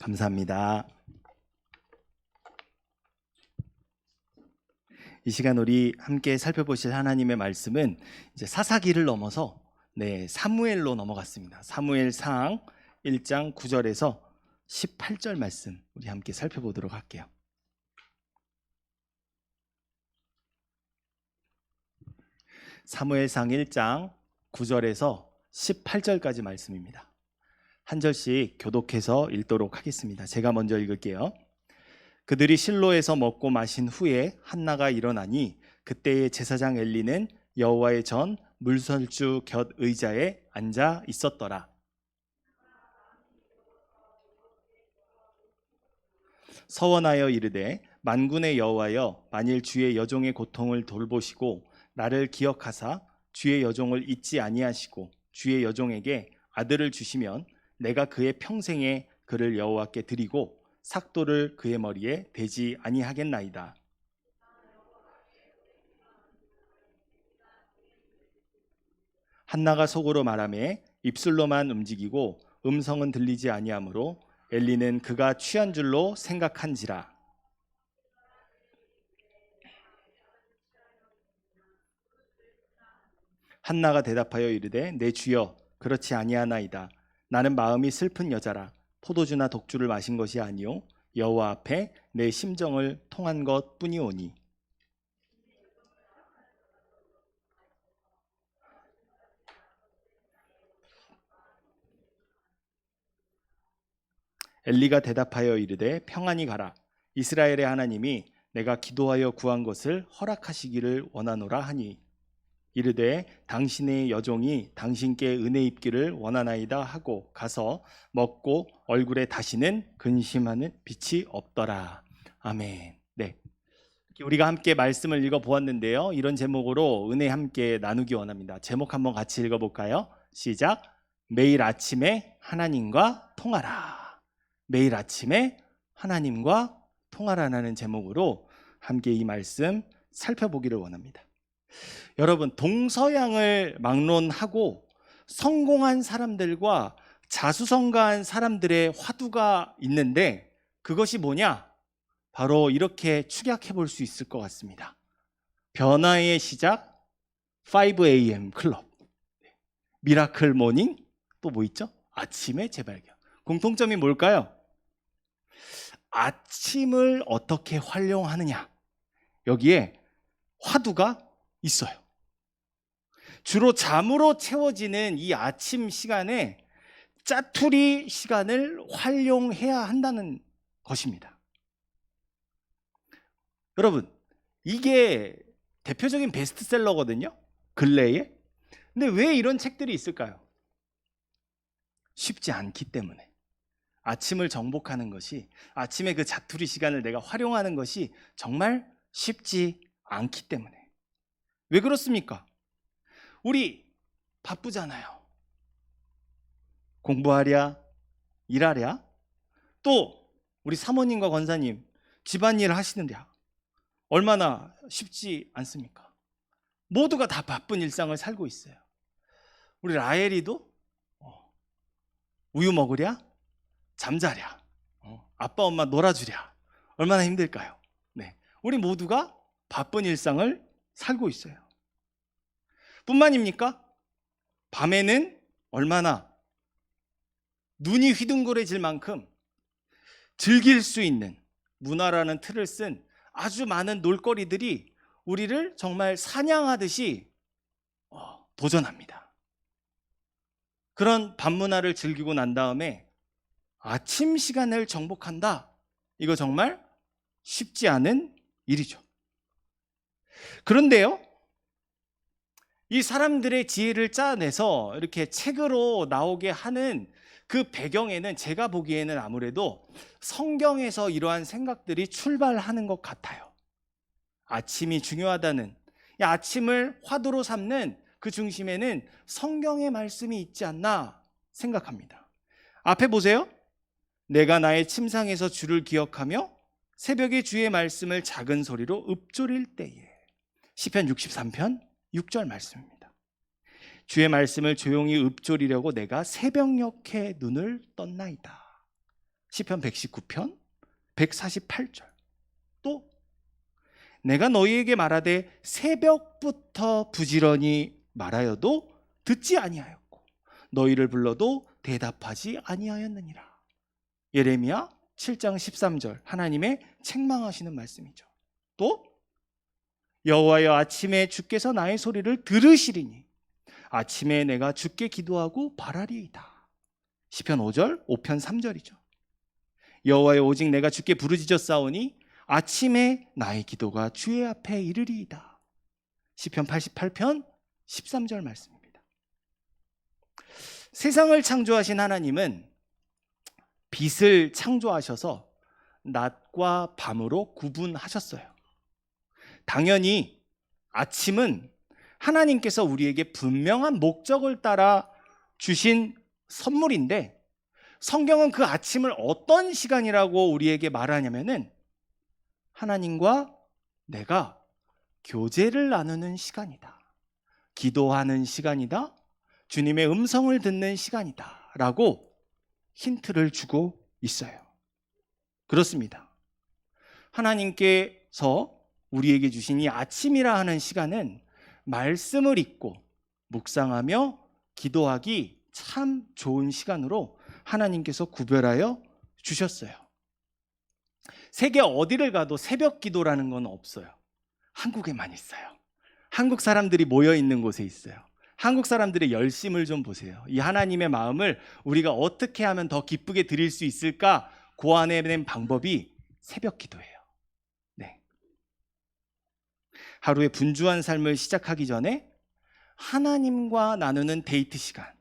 감사합니다. 이 시간 우리 함께 살펴보실 하나님의 말씀은 이제 사사기를 넘어서 사무엘로 넘어갔습니다. 사무엘상 1장 9절에서 18절 말씀 우리 함께 살펴보도록 할게요. 사무엘상 1장 9절에서 18절까지 말씀입니다. 한 절씩 교독해서 읽도록 하겠습니다. 제가 먼저 읽을게요. 그들이 실로에서 먹고 마신 후에 한나가 일어나니 그때의 제사장 엘리는 여호와의 전 물설주 곁 의자에 앉아 있었더라. 서원하여 이르되 만군의 여호와여, 만일 주의 여종의 고통을 돌보시고 나를 기억하사 주의 여종을 잊지 아니하시고 주의 여종에게 아들을 주시면 내가 그의 평생에 그를 여호와께 드리고 삭도를 그의 머리에 대지 아니하겠나이다. 한나가 속으로 말하매 입술로만 움직이고 음성은 들리지 아니하므로 엘리는 그가 취한 줄로 생각한지라. 한나가 대답하여 이르되 내 주여, 그렇지 아니하나이다. 나는 마음이 슬픈 여자라. 포도주나 독주를 마신 것이 아니요 여호와 앞에 내 심정을 통한 것뿐이오니. 엘리가 대답하여 이르되 평안히 가라. 이스라엘의 하나님이 내가 기도하여 구한 것을 허락하시기를 원하노라 하니 이르되 당신의 여종이 당신께 은혜 입기를 원하나이다 하고 가서 먹고 얼굴에 다시는 근심하는 빛이 없더라. 아멘. 네, 우리가 함께 말씀을 읽어보았는데요, 이런 제목으로 은혜 함께 나누기 원합니다. 제목 한번 같이 읽어볼까요? 시작. 매일 아침에 하나님과 통하라. 매일 아침에 하나님과 통하라는 제목으로 함께 이 말씀 살펴보기를 원합니다. 여러분, 동서양을 막론하고 성공한 사람들과 자수성가한 사람들의 화두가 있는데 그것이 뭐냐? 바로 이렇게 축약해 볼 수 있을 것 같습니다. 변화의 시작 5am 클럽, 미라클 모닝, 또 뭐 있죠? 아침의 재발견. 공통점이 뭘까요? 아침을 어떻게 활용하느냐, 여기에 화두가 있어요. 주로 잠으로 채워지는 이 아침 시간에 짜투리 시간을 활용해야 한다는 것입니다. 여러분, 이게 대표적인 베스트셀러거든요, 근래에. 근데 왜 이런 책들이 있을까요? 쉽지 않기 때문에. 아침을 정복하는 것이, 아침에 그 자투리 시간을 내가 활용하는 것이 정말 쉽지 않기 때문에. 왜 그렇습니까? 우리 바쁘잖아요. 공부하랴, 일하랴, 또 우리 사모님과 권사님 집안일을 하시는데 얼마나 쉽지 않습니까? 모두가 다 바쁜 일상을 살고 있어요. 우리 라헬이도 우유 먹으랴, 잠자랴, 아빠 엄마 놀아주랴, 얼마나 힘들까요? 네, 우리 모두가 바쁜 일상을 살고 있어요. 뿐만입니까? 밤에는 얼마나 눈이 휘둥그레질 만큼 즐길 수 있는 문화라는 틀을 쓴 아주 많은 놀거리들이 우리를 정말 사냥하듯이 도전합니다. 그런 밤문화를 즐기고 난 다음에 아침 시간을 정복한다, 이거 정말 쉽지 않은 일이죠. 그런데요, 이 사람들의 지혜를 짜내서 이렇게 책으로 나오게 하는 그 배경에는 제가 보기에는 아무래도 성경에서 이러한 생각들이 출발하는 것 같아요. 아침이 중요하다는, 이 아침을 화두로 삼는 그 중심에는 성경의 말씀이 있지 않나 생각합니다. 앞에 보세요. 내가 나의 침상에서 주를 기억하며 새벽에 주의 말씀을 작은 소리로 읊조릴 때에. 시편 63편 6절 말씀입니다. 주의 말씀을 조용히 읊조리려고 내가 새벽녘에 눈을 떴나이다. 시편 119편 148절. 또 내가 너희에게 말하되 새벽부터 부지런히 말하여도 듣지 아니하였고 너희를 불러도 대답하지 아니하였느니라. 예레미야 7장 13절, 하나님의 책망하시는 말씀이죠. 또 여호와여, 아침에 주께서 나의 소리를 들으시리니 아침에 내가 주께 기도하고 바라리이다. 시편 5절 5편 3절이죠. 여호와여, 오직 내가 주께 부르짖었사오니 아침에 나의 기도가 주의 앞에 이르리이다. 시편 88편 13절 말씀입니다. 세상을 창조하신 하나님은 빛을 창조하셔서 낮과 밤으로 구분하셨어요. 당연히 아침은 하나님께서 우리에게 분명한 목적을 따라 주신 선물인데, 성경은 그 아침을 어떤 시간이라고 우리에게 말하냐면은 하나님과 내가 교제를 나누는 시간이다, 기도하는 시간이다, 주님의 음성을 듣는 시간이다 라고 힌트를 주고 있어요. 그렇습니다. 하나님께서 우리에게 주신 이 아침이라 하는 시간은 말씀을 읽고 묵상하며 기도하기 참 좋은 시간으로 하나님께서 구별하여 주셨어요. 세계 어디를 가도 새벽 기도라는 건 없어요. 한국에만 있어요. 한국 사람들이 모여 있는 곳에 있어요. 한국 사람들의 열심을 좀 보세요. 이 하나님의 마음을 우리가 어떻게 하면 더 기쁘게 드릴 수 있을까 고안해낸 방법이 새벽 기도예요. 네. 하루의 분주한 삶을 시작하기 전에 하나님과 나누는 데이트 시간,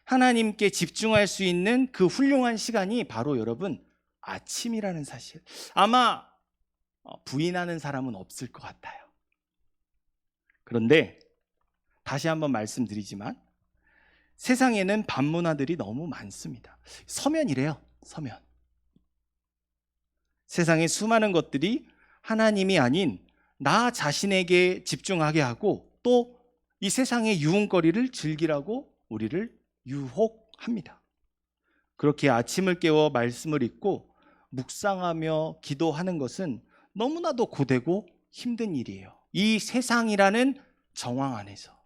하나님께 집중할 수 있는 그 훌륭한 시간이 바로 여러분 아침이라는 사실, 아마 부인하는 사람은 없을 것 같아요. 그런데 다시 한번 말씀드리지만 세상에는 반문화들이 너무 많습니다. 서면이래요. 서면. 세상의 수많은 것들이 하나님이 아닌 나 자신에게 집중하게 하고 또 이 세상의 유흥거리를 즐기라고 우리를 유혹합니다. 그렇게 아침을 깨워 말씀을 읽고 묵상하며 기도하는 것은 너무나도 고되고 힘든 일이에요. 이 세상이라는 정황 안에서.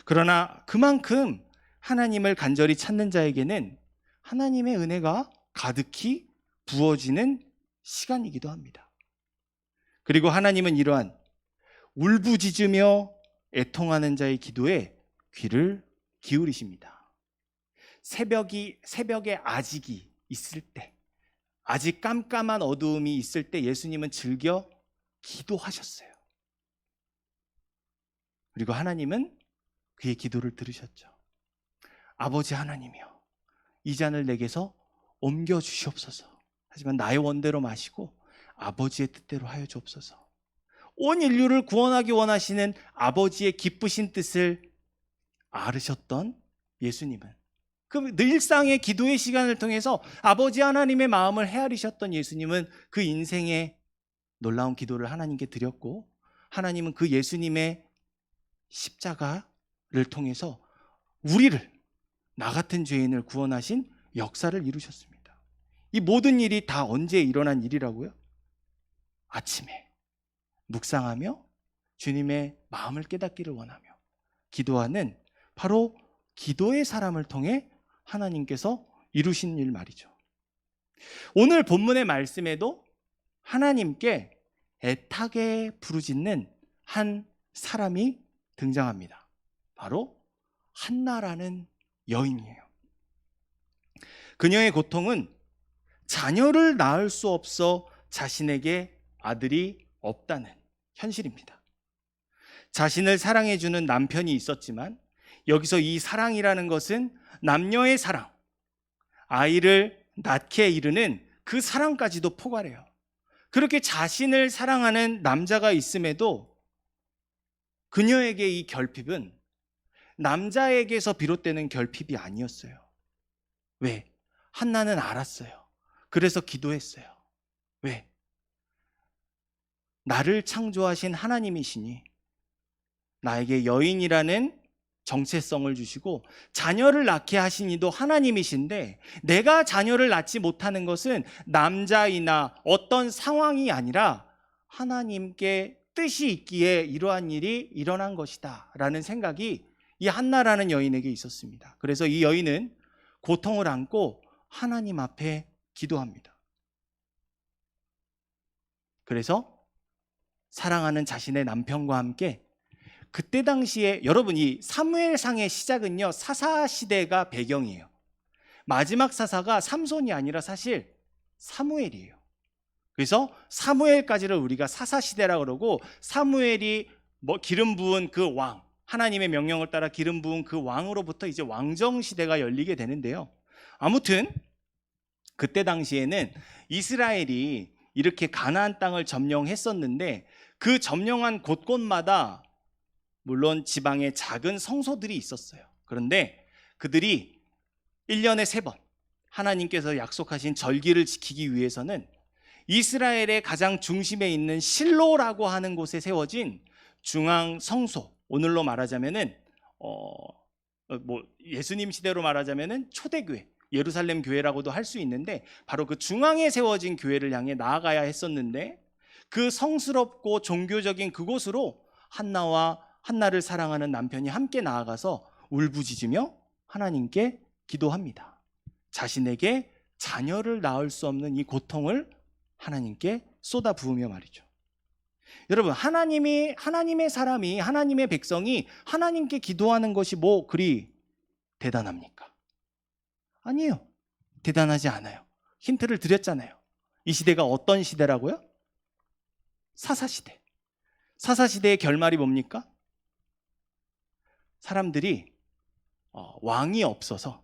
그러나 그만큼 하나님을 간절히 찾는 자에게는 하나님의 은혜가 가득히 부어지는 시간이기도 합니다. 그리고 하나님은 이러한 울부짖으며 애통하는 자의 기도에 귀를 기울이십니다. 새벽에 아직이 있을 때, 아직 깜깜한 어두움이 있을 때 예수님은 즐겨 기도하셨어요. 그리고 하나님은 그의 기도를 들으셨죠. 아버지 하나님이여, 이 잔을 내게서 옮겨 주시옵소서. 하지만 나의 원대로 마시고 아버지의 뜻대로 하여 주옵소서. 온 인류를 구원하기 원하시는 아버지의 기쁘신 뜻을 알으셨던 예수님은, 그 일상의 기도의 시간을 통해서 아버지 하나님의 마음을 헤아리셨던 예수님은 그 인생의 놀라운 기도를 하나님께 드렸고, 하나님은 그 예수님의 십자가를 통해서 우리를, 나 같은 죄인을 구원하신 역사를 이루셨습니다. 이 모든 일이 다 언제 일어난 일이라고요? 아침에 묵상하며 주님의 마음을 깨닫기를 원하며 기도하는, 바로 기도의 사람을 통해 하나님께서 이루신 일 말이죠. 오늘 본문의 말씀에도 하나님께 애타게 부르짖는 한 사람이 등장합니다. 바로 한나라는 여인이에요. 그녀의 고통은 자녀를 낳을 수 없어 자신에게 아들이 없다는 현실입니다. 자신을 사랑해주는 남편이 있었지만 여기서 이 사랑이라는 것은 남녀의 사랑, 아이를 낳게 이르는 그 사랑까지도 포괄해요. 그렇게 자신을 사랑하는 남자가 있음에도 그녀에게 이 결핍은 남자에게서 비롯되는 결핍이 아니었어요. 왜? 한나는 알았어요. 그래서 기도했어요. 왜? 나를 창조하신 하나님이시니 나에게 여인이라는 정체성을 주시고 자녀를 낳게 하신 이도 하나님이신데, 내가 자녀를 낳지 못하는 것은 남자이나 어떤 상황이 아니라 하나님께 뜻이 있기에 이러한 일이 일어난 것이다 라는 생각이 이 한나라는 여인에게 있었습니다. 그래서 이 여인은 고통을 안고 하나님 앞에 기도합니다. 그래서 사랑하는 자신의 남편과 함께, 그때 당시에 여러분, 이 사무엘상의 시작은요 사사시대가 배경이에요. 마지막 사사가 삼손이 아니라 사실 사무엘이에요. 그래서 사무엘까지를 우리가 사사시대라고 그러고, 사무엘이 기름 부은 그 왕, 하나님의 명령을 따라 기름 부은 그 왕으로부터 이제 왕정시대가 열리게 되는데요. 아무튼 그때 당시에는 이스라엘이 이렇게 가나안 땅을 점령했었는데, 그 점령한 곳곳마다 물론 지방에 작은 성소들이 있었어요. 그런데 그들이 1년에 3번 하나님께서 약속하신 절기를 지키기 위해서는 이스라엘의 가장 중심에 있는 실로라고 하는 곳에 세워진 중앙 성소, 오늘로 말하자면은 예수님 시대로 말하자면은 초대교회, 예루살렘 교회라고도 할 수 있는데, 바로 그 중앙에 세워진 교회를 향해 나아가야 했었는데, 그 성스럽고 종교적인 그곳으로 한나를 사랑하는 남편이 함께 나아가서 울부짖으며 하나님께 기도합니다. 자신에게 자녀를 낳을 수 없는 이 고통을 하나님께 쏟아 부으며 말이죠. 여러분, 하나님의 사람이, 하나님의 백성이 하나님께 기도하는 것이 뭐 그리 대단합니까? 아니에요. 대단하지 않아요. 힌트를 드렸잖아요. 이 시대가 어떤 시대라고요? 사사시대. 사사시대의 결말이 뭡니까? 사람들이 왕이 없어서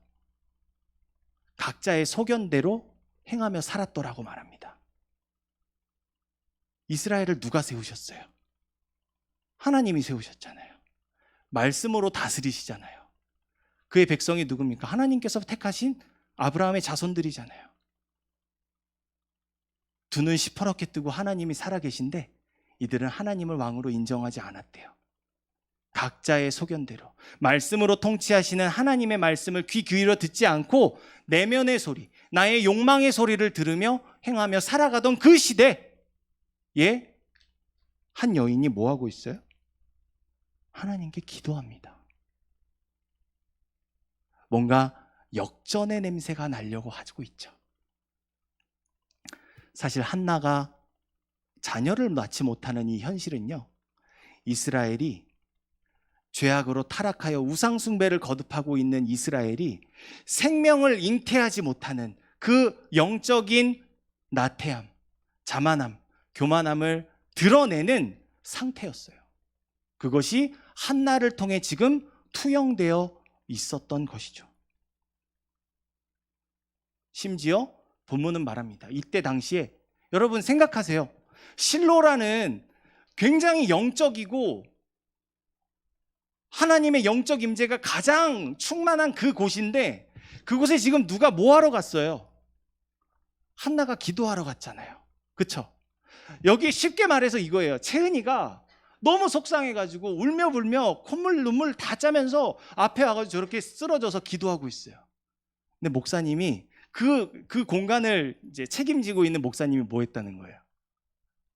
각자의 소견대로 행하며 살았더라고 말합니다. 이스라엘을 누가 세우셨어요? 하나님이 세우셨잖아요. 말씀으로 다스리시잖아요. 그의 백성이 누굽니까? 하나님께서 택하신 아브라함의 자손들이잖아요. 두 눈 시퍼렇게 뜨고 하나님이 살아계신데 이들은 하나님을 왕으로 인정하지 않았대요. 각자의 소견대로 말씀으로 통치하시는 하나님의 말씀을 귀 기울여 듣지 않고 내면의 소리, 나의 욕망의 소리를 들으며 행하며 살아가던 그 시대에 한 여인이 뭐하고 있어요? 하나님께 기도합니다. 뭔가 역전의 냄새가 나려고 하고 있죠. 사실 한나가 자녀를 낳지 못하는 이 현실은요, 이스라엘이 죄악으로 타락하여 우상숭배를 거듭하고 있는 이스라엘이 생명을 잉태하지 못하는 그 영적인 나태함, 자만함, 교만함을 드러내는 상태였어요. 그것이 한나를 통해 지금 투영되어 있었던 것이죠. 심지어 본문은 말합니다. 이때 당시에 여러분 생각하세요. 실로라는 굉장히 영적이고 하나님의 영적 임재가 가장 충만한 그 곳인데, 그곳에 지금 누가 뭐 하러 갔어요? 한나가 기도하러 갔잖아요. 그쵸? 여기 쉽게 말해서 이거예요. 채은이가 너무 속상해가지고 울며 불며 콧물 눈물 다 짜면서 앞에 와가지고 저렇게 쓰러져서 기도하고 있어요. 근데 목사님이 그 공간을 이제 책임지고 있는 목사님이 뭐 했다는 거예요?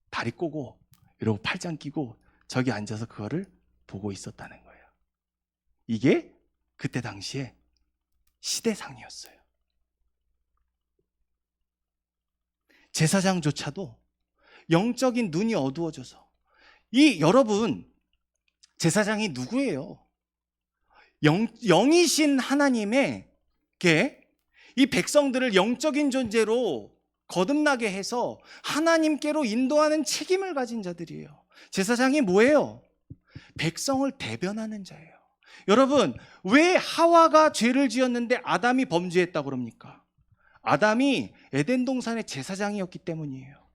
다리 꼬고 이러고 팔짱 끼고 저기 앉아서 그거를 보고 있었다는 거예요. 이게 그때 당시에 시대상이었어요. 제사장조차도 영적인 눈이 어두워져서, 여러분, 제사장이 누구예요? 영이신 하나님에게 이 백성들을 영적인 존재로 거듭나게 해서 하나님께로 인도하는 책임을 가진 자들이에요. 제사장이 뭐예요? 백성을 대변하는 자예요. 여러분, 왜 하와가 죄를 지었는데 아담이 범죄했다고 그럽니까? 아담이 에덴 동산의 제사장이었기 때문이에요.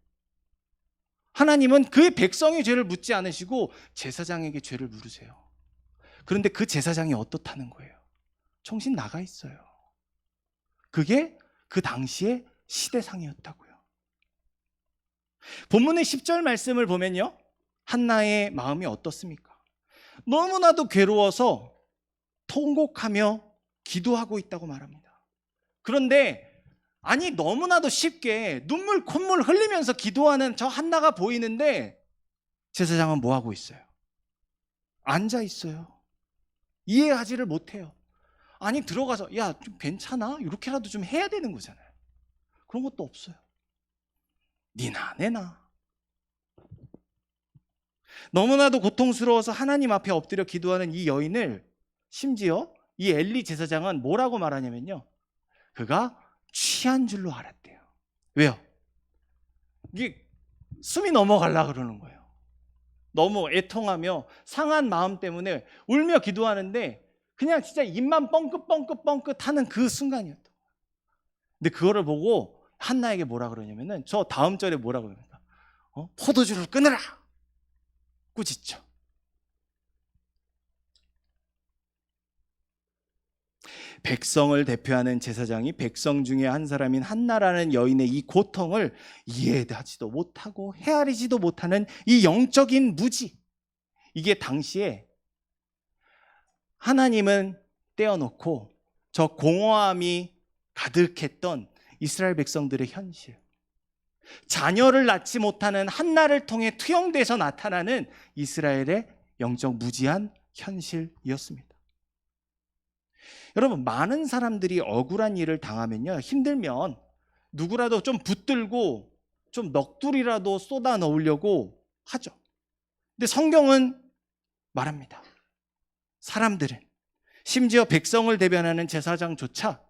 하나님은 그의 백성의 죄를 묻지 않으시고 제사장에게 죄를 물으세요. 그런데 그 제사장이 어떻다는 거예요? 정신 나가 있어요. 그게 그 당시의 시대상이었다고요. 본문의 10절 말씀을 보면요, 한나의 마음이 어떻습니까? 너무나도 괴로워서 통곡하며 기도하고 있다고 말합니다. 그런데 아니 너무나도 쉽게 눈물 콧물 흘리면서 기도하는 저 한나가 보이는데 제사장은 뭐 하고 있어요? 앉아 있어요. 이해하지를 못해요. 아니 들어가서 야 좀 괜찮아? 이렇게라도 좀 해야 되는 거잖아요. 그런 것도 없어요. 니나 내나. 너무나도 고통스러워서 하나님 앞에 엎드려 기도하는 이 여인을 심지어 이 엘리 제사장은 뭐라고 말하냐면요, 그가 취한 줄로 알았대요. 왜요? 이게 숨이 넘어가려고 그러는 거예요. 너무 애통하며 상한 마음 때문에 울며 기도하는데 그냥 진짜 입만 뻥긋뻥긋뻥긋 하는 그 순간이었던 거예요. 근데 그거를 보고 한나에게 뭐라 그러냐면은 저 다음 절에 뭐라 그럽니까? 포도주를 끊으라! 꾸짖죠. 백성을 대표하는 제사장이 백성 중에 한 사람인 한나라는 여인의 이 고통을 이해하지도 못하고 헤아리지도 못하는 이 영적인 무지, 이게 당시에 하나님은 떼어놓고 저 공허함이 가득했던 이스라엘 백성들의 현실, 자녀를 낳지 못하는 한나를 통해 투영돼서 나타나는 이스라엘의 영적 무지한 현실이었습니다. 여러분, 많은 사람들이 억울한 일을 당하면요, 힘들면 누구라도 좀 붙들고 좀 넋두리라도 쏟아 넣으려고 하죠. 근데 성경은 말합니다. 사람들은, 심지어 백성을 대변하는 제사장조차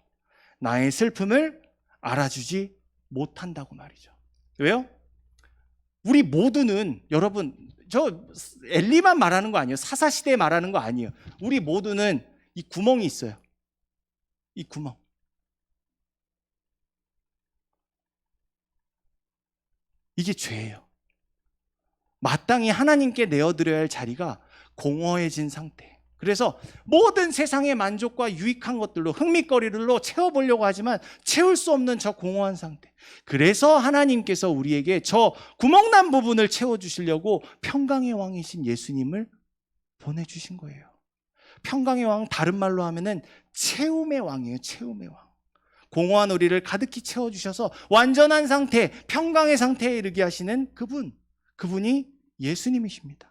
나의 슬픔을 알아주지 못한다고 말이죠. 왜요? 우리 모두는, 여러분, 저 엘리만 말하는 거 아니에요. 사사시대에 말하는 거 아니에요. 우리 모두는 이 구멍이 있어요. 이 구멍. 이게 죄예요. 마땅히 하나님께 내어드려야 할 자리가 공허해진 상태. 그래서 모든 세상의 만족과 유익한 것들로, 흥미거리들로 채워보려고 하지만 채울 수 없는 저 공허한 상태. 그래서 하나님께서 우리에게 저 구멍난 부분을 채워주시려고 평강의 왕이신 예수님을 보내주신 거예요. 평강의 왕, 다른 말로 하면은 채움의 왕이에요. 채움의 왕. 공허한 우리를 가득히 채워주셔서 완전한 상태, 평강의 상태에 이르게 하시는 그분이 예수님이십니다.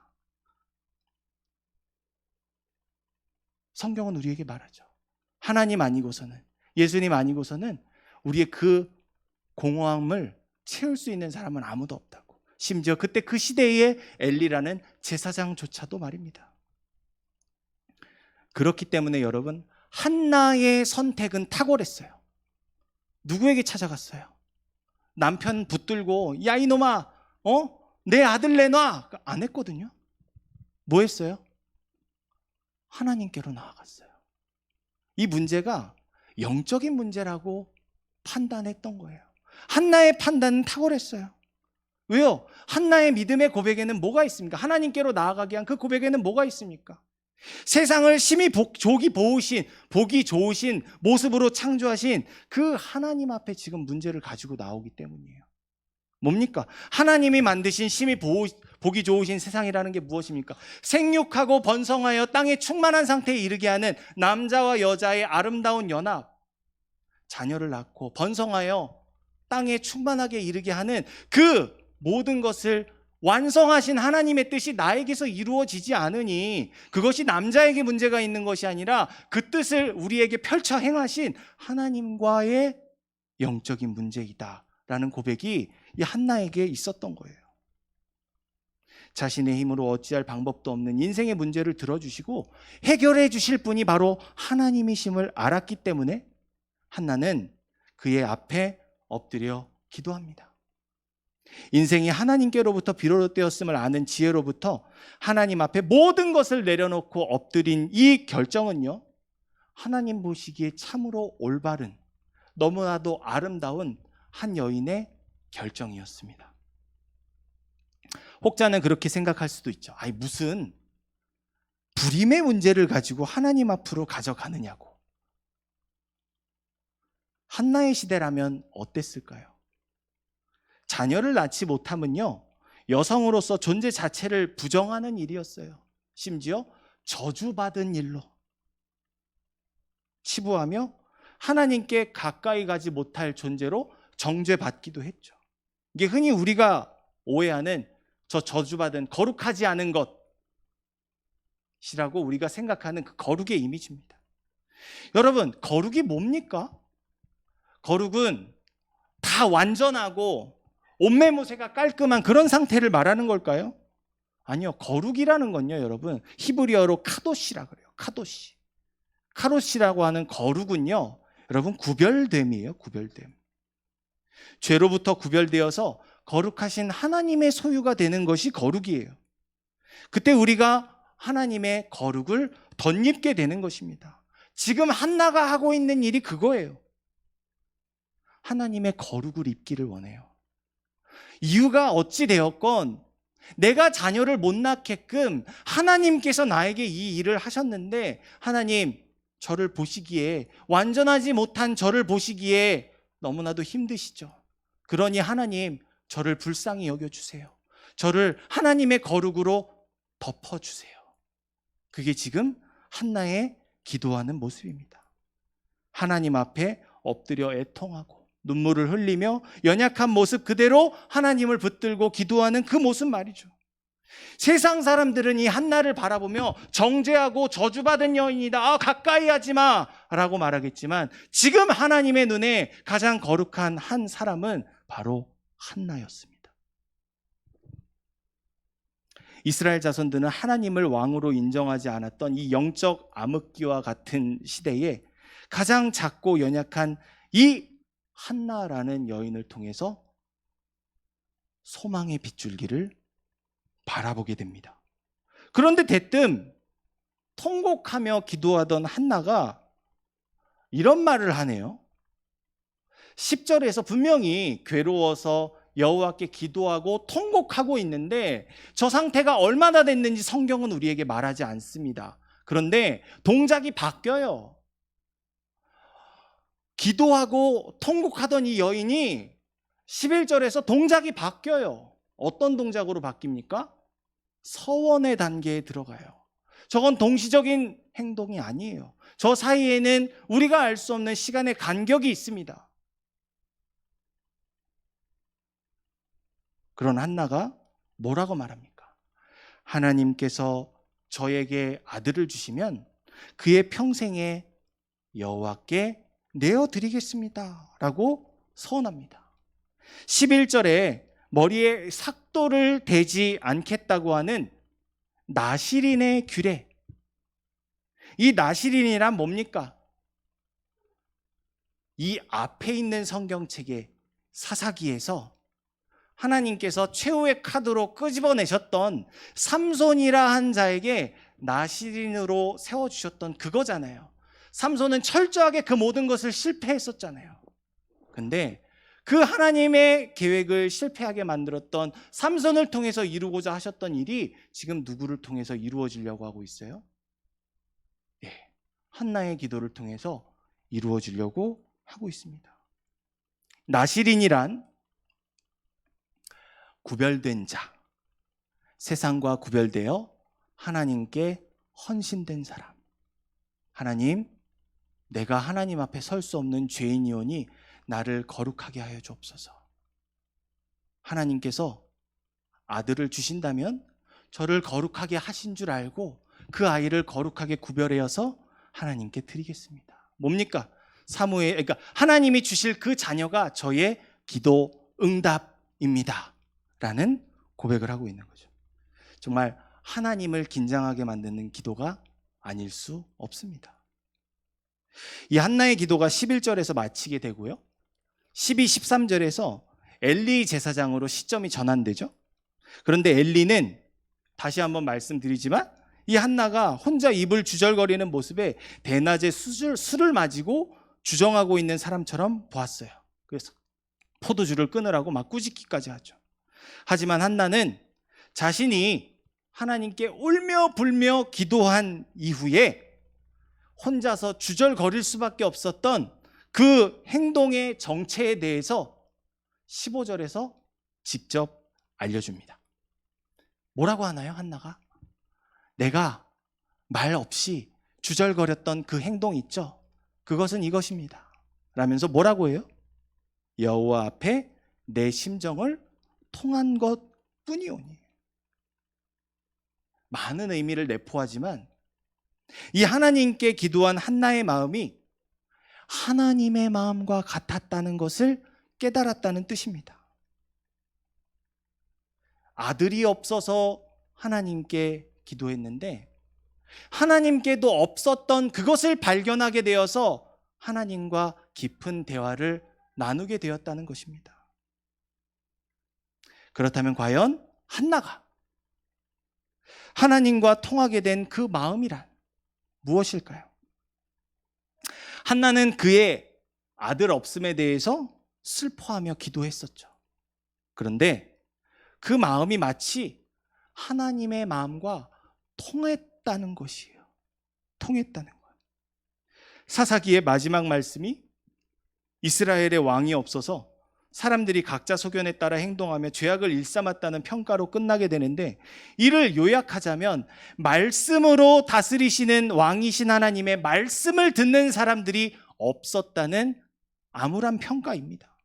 성경은 우리에게 말하죠. 하나님 아니고서는, 예수님 아니고서는 우리의 그 공허함을 채울 수 있는 사람은 아무도 없다고. 심지어 그때 그 시대의 엘리라는 제사장조차도 말입니다. 그렇기 때문에 여러분, 한나의 선택은 탁월했어요. 누구에게 찾아갔어요? 남편 붙들고 야 이놈아, 내 아들 내놔, 안 했거든요. 뭐 했어요? 하나님께로 나아갔어요. 이 문제가 영적인 문제라고 판단했던 거예요. 한나의 판단은 탁월했어요. 왜요? 한나의 믿음의 고백에는 뭐가 있습니까? 하나님께로 나아가게 한 그 고백에는 뭐가 있습니까? 세상을 심히 보기 좋으신 모습으로 창조하신 그 하나님 앞에 지금 문제를 가지고 나오기 때문이에요. 뭡니까? 하나님이 만드신 심히 보기 좋으신 세상이라는 게 무엇입니까? 생육하고 번성하여 땅에 충만한 상태에 이르게 하는 남자와 여자의 아름다운 연합, 자녀를 낳고 번성하여 땅에 충만하게 이르게 하는 그 모든 것을 완성하신 하나님의 뜻이 나에게서 이루어지지 않으니 그것이 남자에게 문제가 있는 것이 아니라 그 뜻을 우리에게 펼쳐 행하신 하나님과의 영적인 문제이다라는 고백이 이 한나에게 있었던 거예요. 자신의 힘으로 어찌할 방법도 없는 인생의 문제를 들어주시고 해결해 주실 분이 바로 하나님이심을 알았기 때문에 한나는 그의 앞에 엎드려 기도합니다. 인생이 하나님께로부터 비롯되었음을 아는 지혜로부터 하나님 앞에 모든 것을 내려놓고 엎드린 이 결정은요, 하나님 보시기에 참으로 올바른, 너무나도 아름다운 한 여인의 결정이었습니다. 혹자는 그렇게 생각할 수도 있죠. 아니 무슨 불임의 문제를 가지고 하나님 앞으로 가져가느냐고. 한나의 시대라면 어땠을까요? 자녀를 낳지 못함은요, 여성으로서 존재 자체를 부정하는 일이었어요. 심지어 저주받은 일로. 치부하며 하나님께 가까이 가지 못할 존재로 정죄받기도 했죠. 이게 흔히 우리가 오해하는 저 저주받은 거룩하지 않은 것이라고 우리가 생각하는 그 거룩의 이미지입니다. 여러분, 거룩이 뭡니까? 거룩은 다 완전하고 옷매무새가 깔끔한 그런 상태를 말하는 걸까요? 아니요. 거룩이라는 건요, 여러분, 히브리어로 카도시라 그래요. 카도시. 카도시라고 하는 거룩은요, 여러분, 구별됨이에요. 구별됨. 죄로부터 구별되어서 거룩하신 하나님의 소유가 되는 것이 거룩이에요. 그때 우리가 하나님의 거룩을 덧입게 되는 것입니다. 지금 한나가 하고 있는 일이 그거예요. 하나님의 거룩을 입기를 원해요. 이유가 어찌 되었건 내가 자녀를 못 낳게끔 하나님께서 나에게 이 일을 하셨는데, 하나님, 저를 보시기에, 완전하지 못한 저를 보시기에 너무나도 힘드시죠. 그러니 하나님, 저를 불쌍히 여겨주세요. 저를 하나님의 거룩으로 덮어주세요. 그게 지금 한나의 기도하는 모습입니다. 하나님 앞에 엎드려 애통하고 눈물을 흘리며 연약한 모습 그대로 하나님을 붙들고 기도하는 그 모습 말이죠. 세상 사람들은 이 한나를 바라보며 정죄하고 저주받은 여인이다, 가까이 하지 마 라고 말하겠지만, 지금 하나님의 눈에 가장 거룩한 한 사람은 바로 한나였습니다. 이스라엘 자손들은 하나님을 왕으로 인정하지 않았던 이 영적 암흑기와 같은 시대에 가장 작고 연약한 이 한나라는 여인을 통해서 소망의 빗줄기를 바라보게 됩니다. 그런데 대뜸 통곡하며 기도하던 한나가 이런 말을 하네요. 10절에서 분명히 괴로워서 여호와께 기도하고 통곡하고 있는데 저 상태가 얼마나 됐는지 성경은 우리에게 말하지 않습니다. 그런데 동작이 바뀌어요. 기도하고 통곡하던 이 여인이 11절에서 동작이 바뀌어요. 어떤 동작으로 바뀝니까? 서원의 단계에 들어가요. 저건 동시적인 행동이 아니에요. 저 사이에는 우리가 알 수 없는 시간의 간격이 있습니다. 그런 한나가 뭐라고 말합니까? 하나님께서 저에게 아들을 주시면 그의 평생에 여호와께 내어드리겠습니다 라고 서원합니다. 11절에 머리에 삭도를 대지 않겠다고 하는 나시린의 규례. 이 나시린이란 뭡니까? 이 앞에 있는 성경책의 사사기에서 하나님께서 최후의 카드로 끄집어내셨던 삼손이라 한 자에게 나시린으로 세워주셨던 그거잖아요. 삼손은 철저하게 그 모든 것을 실패했었잖아요. 근데 그 하나님의 계획을 실패하게 만들었던 삼손을 통해서 이루고자 하셨던 일이 지금 누구를 통해서 이루어지려고 하고 있어요? 한나의 기도를 통해서 이루어지려고 하고 있습니다. 나시린이란 구별된 자, 세상과 구별되어 하나님께 헌신된 사람. 하나님, 내가 하나님 앞에 설 수 없는 죄인이오니 나를 거룩하게 하여 주옵소서. 하나님께서 아들을 주신다면 저를 거룩하게 하신 줄 알고 그 아이를 거룩하게 구별하여서 하나님께 드리겠습니다. 뭡니까? 그러니까 하나님이 주실 그 자녀가 저의 기도 응답입니다 라는 고백을 하고 있는 거죠. 정말 하나님을 긴장하게 만드는 기도가 아닐 수 없습니다. 이 한나의 기도가 11절에서 마치게 되고요, 12, 13절에서 엘리 제사장으로 시점이 전환되죠. 그런데 엘리는 다시 한번 말씀드리지만 이 한나가 혼자 입을 주절거리는 모습에 대낮에 술을 마시고 주정하고 있는 사람처럼 보았어요. 그래서 포도주를 끊으라고 막 꾸짖기까지 하죠. 하지만 한나는 자신이 하나님께 울며 불며 기도한 이후에 혼자서 주절거릴 수밖에 없었던 그 행동의 정체에 대해서 15절에서 직접 알려줍니다. 뭐라고 하나요, 한나가? 내가 말 없이 주절거렸던 그 행동 있죠? 그것은 이것입니다. 라면서 뭐라고 해요? 여호와 앞에 내 심정을 통한 것뿐이오니. 많은 의미를 내포하지만 이 하나님께 기도한 한나의 마음이 하나님의 마음과 같았다는 것을 깨달았다는 뜻입니다. 아들이 없어서 하나님께 기도했는데 하나님께도 없었던 그것을 발견하게 되어서 하나님과 깊은 대화를 나누게 되었다는 것입니다. 그렇다면 과연 한나가 하나님과 통하게 된 그 마음이란 무엇일까요? 한나는 그의 아들 없음에 대해서 슬퍼하며 기도했었죠. 그런데 그 마음이 마치 하나님의 마음과 통했다는 것이에요. 통했다는 것. 사사기의 마지막 말씀이 이스라엘의 왕이 없어서 사람들이 각자 소견에 따라 행동하며 죄악을 일삼았다는 평가로 끝나게 되는데, 이를 요약하자면 말씀으로 다스리시는 왕이신 하나님의 말씀을 듣는 사람들이 없었다는 암울한 평가입니다.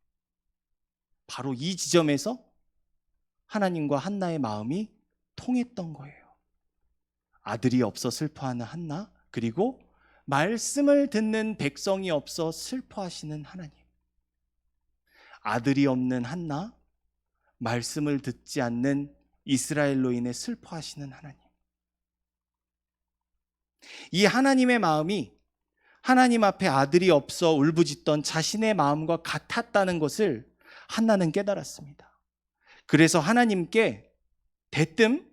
바로 이 지점에서 하나님과 한나의 마음이 통했던 거예요. 아들이 없어 슬퍼하는 한나, 그리고 말씀을 듣는 백성이 없어 슬퍼하시는 하나님. 아들이 없는 한나, 말씀을 듣지 않는 이스라엘로 인해 슬퍼하시는 하나님. 이 하나님의 마음이 하나님 앞에 아들이 없어 울부짖던 자신의 마음과 같았다는 것을 한나는 깨달았습니다. 그래서 하나님께 대뜸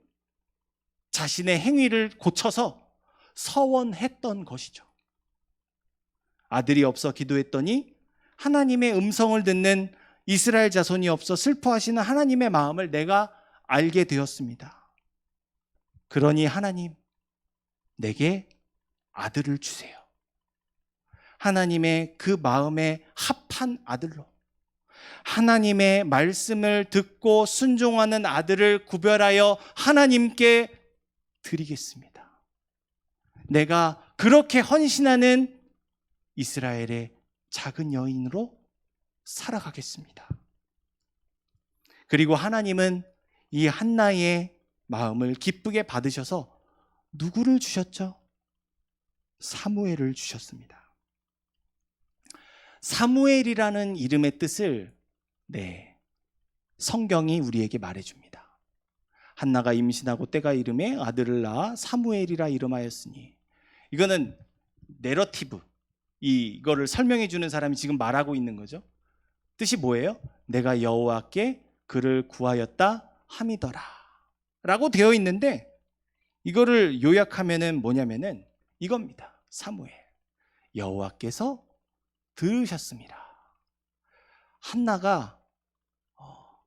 자신의 행위를 고쳐서 서원했던 것이죠. 아들이 없어 기도했더니 하나님의 음성을 듣는 이스라엘 자손이 없어 슬퍼하시는 하나님의 마음을 내가 알게 되었습니다. 그러니 하나님, 내게 아들을 주세요. 하나님의 그 마음에 합한 아들로, 하나님의 말씀을 듣고 순종하는 아들을 구별하여 하나님께 드리겠습니다. 내가 그렇게 헌신하는 이스라엘의 작은 여인으로 살아가겠습니다. 그리고 하나님은 이 한나의 마음을 기쁘게 받으셔서 누구를 주셨죠? 사무엘을 주셨습니다. 사무엘이라는 이름의 뜻을 성경이 우리에게 말해줍니다. 한나가 임신하고 때가 이름에 아들을 낳아 사무엘이라 이름하였으니, 이거는 내러티브, 이거를 설명해 주는 사람이 지금 말하고 있는 거죠. 뜻이 뭐예요? 내가 여호와께 그를 구하였다 함이더라 라고 되어 있는데, 이거를 요약하면은 뭐냐면은 이겁니다. 사무엘, 여호와께서 들으셨습니다. 한나가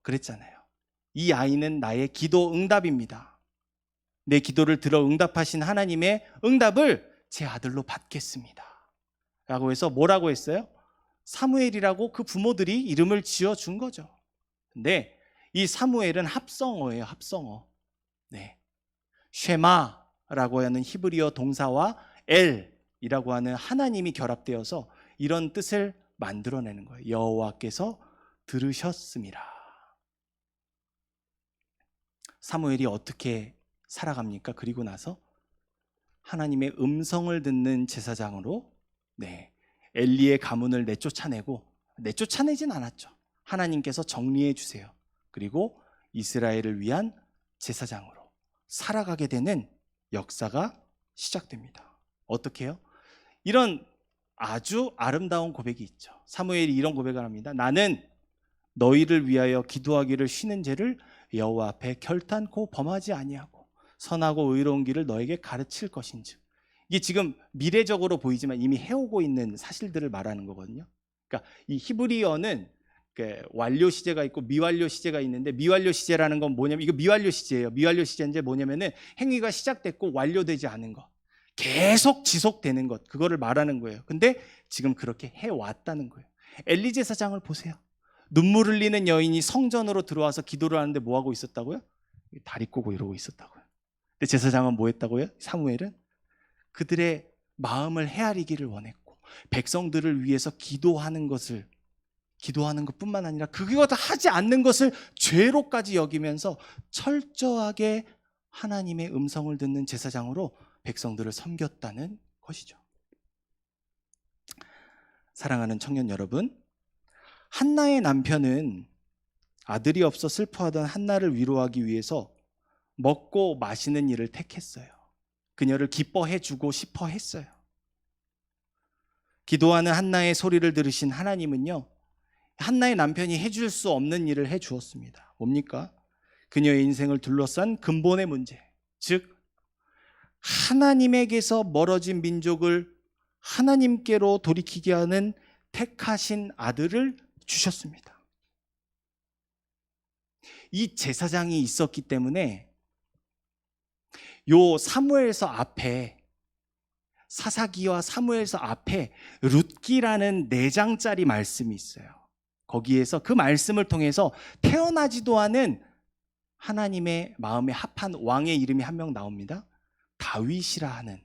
그랬잖아요. 이 아이는 나의 기도 응답입니다. 내 기도를 들어 응답하신 하나님의 응답을 제 아들로 받겠습니다 라고 해서 뭐라고 했어요? 사무엘이라고 그 부모들이 이름을 지어준 거죠. 근데 이 사무엘은 합성어예요. 합성어. 쉐마라고 하는 히브리어 동사와 엘이라고 하는 하나님이 결합되어서 이런 뜻을 만들어내는 거예요. 여호와께서 들으셨습니다. 사무엘이 어떻게 살아갑니까? 그리고 나서 하나님의 음성을 듣는 제사장으로 엘리의 가문을 내쫓아내진 않았죠. 하나님께서 정리해 주세요. 그리고 이스라엘을 위한 제사장으로 살아가게 되는 역사가 시작됩니다. 어떻게 해요? 이런 아주 아름다운 고백이 있죠. 사무엘이 이런 고백을 합니다. 나는 너희를 위하여 기도하기를 쉬는 죄를 여호와 앞에 결단코 범하지 아니하고 선하고 의로운 길을 너에게 가르칠 것인즉. 이게 지금 미래적으로 보이지만 이미 해오고 있는 사실들을 말하는 거거든요. 그러니까 이 히브리어는 완료 시제가 있고 미완료 시제가 있는데, 미완료 시제라는 건 뭐냐면, 이거 미완료 시제예요. 미완료 시제인데 뭐냐면은 행위가 시작됐고 완료되지 않은 것, 계속 지속되는 것, 그거를 말하는 거예요. 근데 지금 그렇게 해왔다는 거예요. 엘리 제사장을 보세요. 눈물 흘리는 여인이 성전으로 들어와서 기도를 하는데 뭐 하고 있었다고요? 다리 꼬고 이러고 있었다고요. 근데 제사장은 뭐 했다고요? 사무엘은 그들의 마음을 헤아리기를 원했고 백성들을 위해서 기도하는 것뿐만 아니라 그것 하지 않는 것을 죄로까지 여기면서 철저하게 하나님의 음성을 듣는 제사장으로 백성들을 섬겼다는 것이죠. 사랑하는 청년 여러분, 한나의 남편은 아들이 없어 슬퍼하던 한나를 위로하기 위해서 먹고 마시는 일을 택했어요. 그녀를 기뻐해 주고 싶어 했어요. 기도하는 한나의 소리를 들으신 하나님은요, 한나의 남편이 해줄 수 없는 일을 해 주었습니다. 뭡니까? 그녀의 인생을 둘러싼 근본의 문제, 즉 하나님에게서 멀어진 민족을 하나님께로 돌이키게 하는 택하신 아들을 주셨습니다. 이 제사장이 있었기 때문에 요 사무엘서 앞에, 사사기와 사무엘서 앞에 룻기라는 4장짜리 말씀이 있어요. 거기에서 그 말씀을 통해서 태어나지도 않은 하나님의 마음에 합한 왕의 이름이 한 명 나옵니다. 다윗이라 하는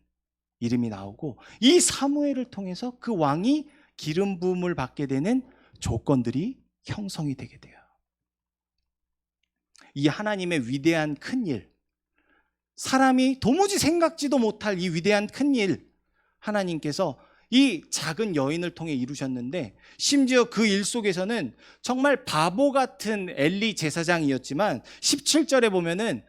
이름이 나오고, 이 사무엘을 통해서 그 왕이 기름 부음을 받게 되는 조건들이 형성이 되게 돼요. 이 하나님의 위대한 큰일, 사람이 도무지 생각지도 못할 이 위대한 큰일, 하나님께서 이 작은 여인을 통해 이루셨는데, 심지어 그 일 속에서는 정말 바보 같은 엘리 제사장이었지만 17절에 보면은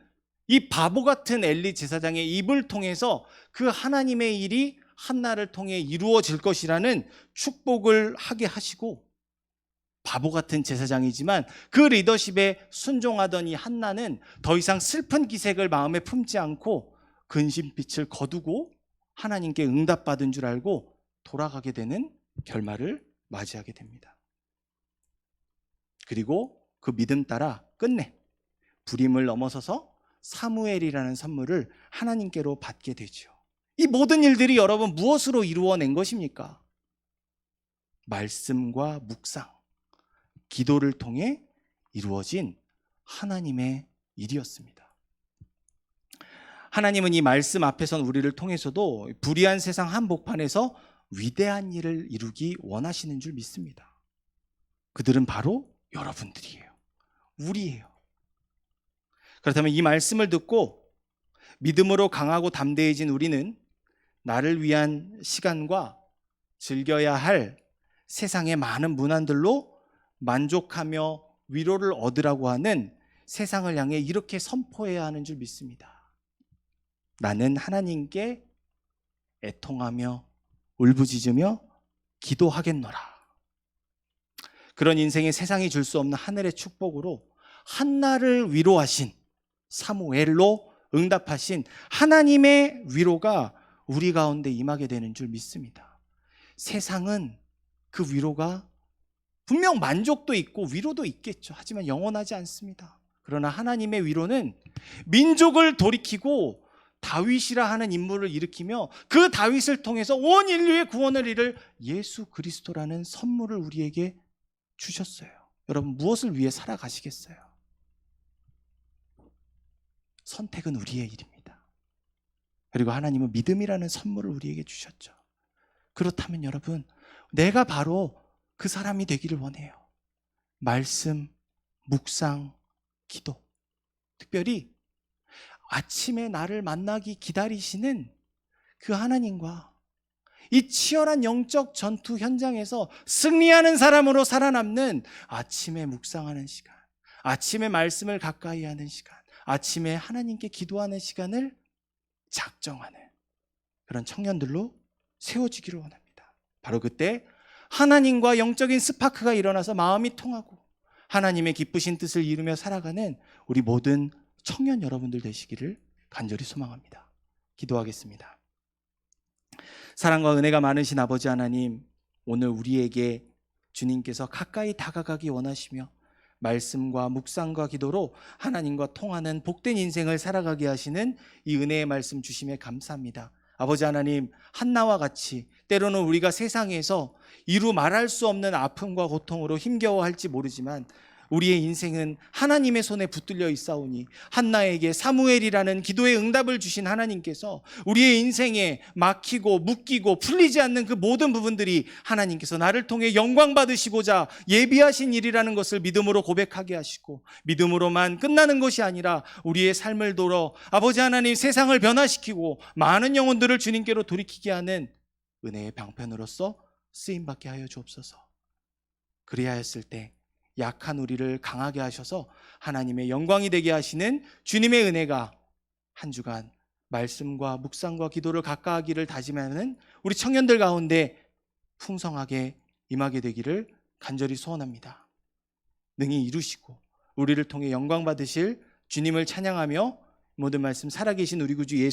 이 바보 같은 엘리 제사장의 입을 통해서 그 하나님의 일이 한나를 통해 이루어질 것이라는 축복을 하게 하시고, 바보 같은 제사장이지만 그 리더십에 순종하던 이 한나는 더 이상 슬픈 기색을 마음에 품지 않고 근심빛을 거두고 하나님께 응답받은 줄 알고 돌아가게 되는 결말을 맞이하게 됩니다. 그리고 그 믿음 따라 끝내 불임을 넘어서서 사무엘이라는 선물을 하나님께로 받게 되죠. 이 모든 일들이 여러분 무엇으로 이루어낸 것입니까? 말씀과 묵상, 기도를 통해 이루어진 하나님의 일이었습니다. 하나님은 이 말씀 앞에선 우리를 통해서도 불의한 세상 한복판에서 위대한 일을 이루기 원하시는 줄 믿습니다. 그들은 바로 여러분들이에요. 우리예요. 그렇다면 이 말씀을 듣고 믿음으로 강하고 담대해진 우리는 나를 위한 시간과 즐겨야 할 세상의 많은 문안들로 만족하며 위로를 얻으라고 하는 세상을 향해 이렇게 선포해야 하는 줄 믿습니다. 나는 하나님께 애통하며 울부짖으며 기도하겠노라. 그런 인생에 세상이 줄 수 없는 하늘의 축복으로 한나를 위로하신 사무엘로 응답하신 하나님의 위로가 우리 가운데 임하게 되는 줄 믿습니다. 세상은 그 위로가 분명 만족도 있고 위로도 있겠죠. 하지만 영원하지 않습니다. 그러나 하나님의 위로는 민족을 돌이키고 다윗이라 하는 인물을 일으키며 그 다윗을 통해서 온 인류의 구원을 이룰 예수 그리스도라는 선물을 우리에게 주셨어요. 여러분 무엇을 위해 살아가시겠어요? 선택은 우리의 일입니다. 그리고 하나님은 믿음이라는 선물을 우리에게 주셨죠. 그렇다면 여러분, 내가 바로 그 사람이 되기를 원해요. 말씀, 묵상, 기도. 특별히 아침에 나를 만나기 기다리시는 그 하나님과 이 치열한 영적 전투 현장에서 승리하는 사람으로 살아남는 아침에 묵상하는 시간, 아침에 말씀을 가까이 하는 시간, 아침에 하나님께 기도하는 시간을 작정하는 그런 청년들로 세워지기를 원합니다. 바로 그때 하나님과 영적인 스파크가 일어나서 마음이 통하고 하나님의 기쁘신 뜻을 이루며 살아가는 우리 모든 청년 여러분들 되시기를 간절히 소망합니다. 기도하겠습니다. 사랑과 은혜가 많으신 아버지 하나님, 오늘 우리에게 주님께서 가까이 다가가기 원하시며 말씀과 묵상과 기도로 하나님과 통하는 복된 인생을 살아가게 하시는 이 은혜의 말씀 주심에 감사합니다. 아버지 하나님, 한나와 같이 때로는 우리가 세상에서 이루 말할 수 없는 아픔과 고통으로 힘겨워할지 모르지만 우리의 인생은 하나님의 손에 붙들려 있사오니 한나에게 사무엘이라는 기도의 응답을 주신 하나님께서 우리의 인생에 막히고 묶이고 풀리지 않는 그 모든 부분들이 하나님께서 나를 통해 영광 받으시고자 예비하신 일이라는 것을 믿음으로 고백하게 하시고, 믿음으로만 끝나는 것이 아니라 우리의 삶을 돌아 아버지 하나님 세상을 변화시키고 많은 영혼들을 주님께로 돌이키게 하는 은혜의 방편으로서 쓰임받게 하여 주옵소서. 그리하 했을 때 약한 우리를 강하게 하셔서 하나님의 영광이 되게 하시는 주님의 은혜가 한 주간 말씀과 묵상과 기도를 가까이하기를 다짐하는 우리 청년들 가운데 풍성하게 임하게 되기를 간절히 소원합니다. 능히 이루시고 우리를 통해 영광 받으실 주님을 찬양하며 모든 말씀 살아계신 우리 구주 예수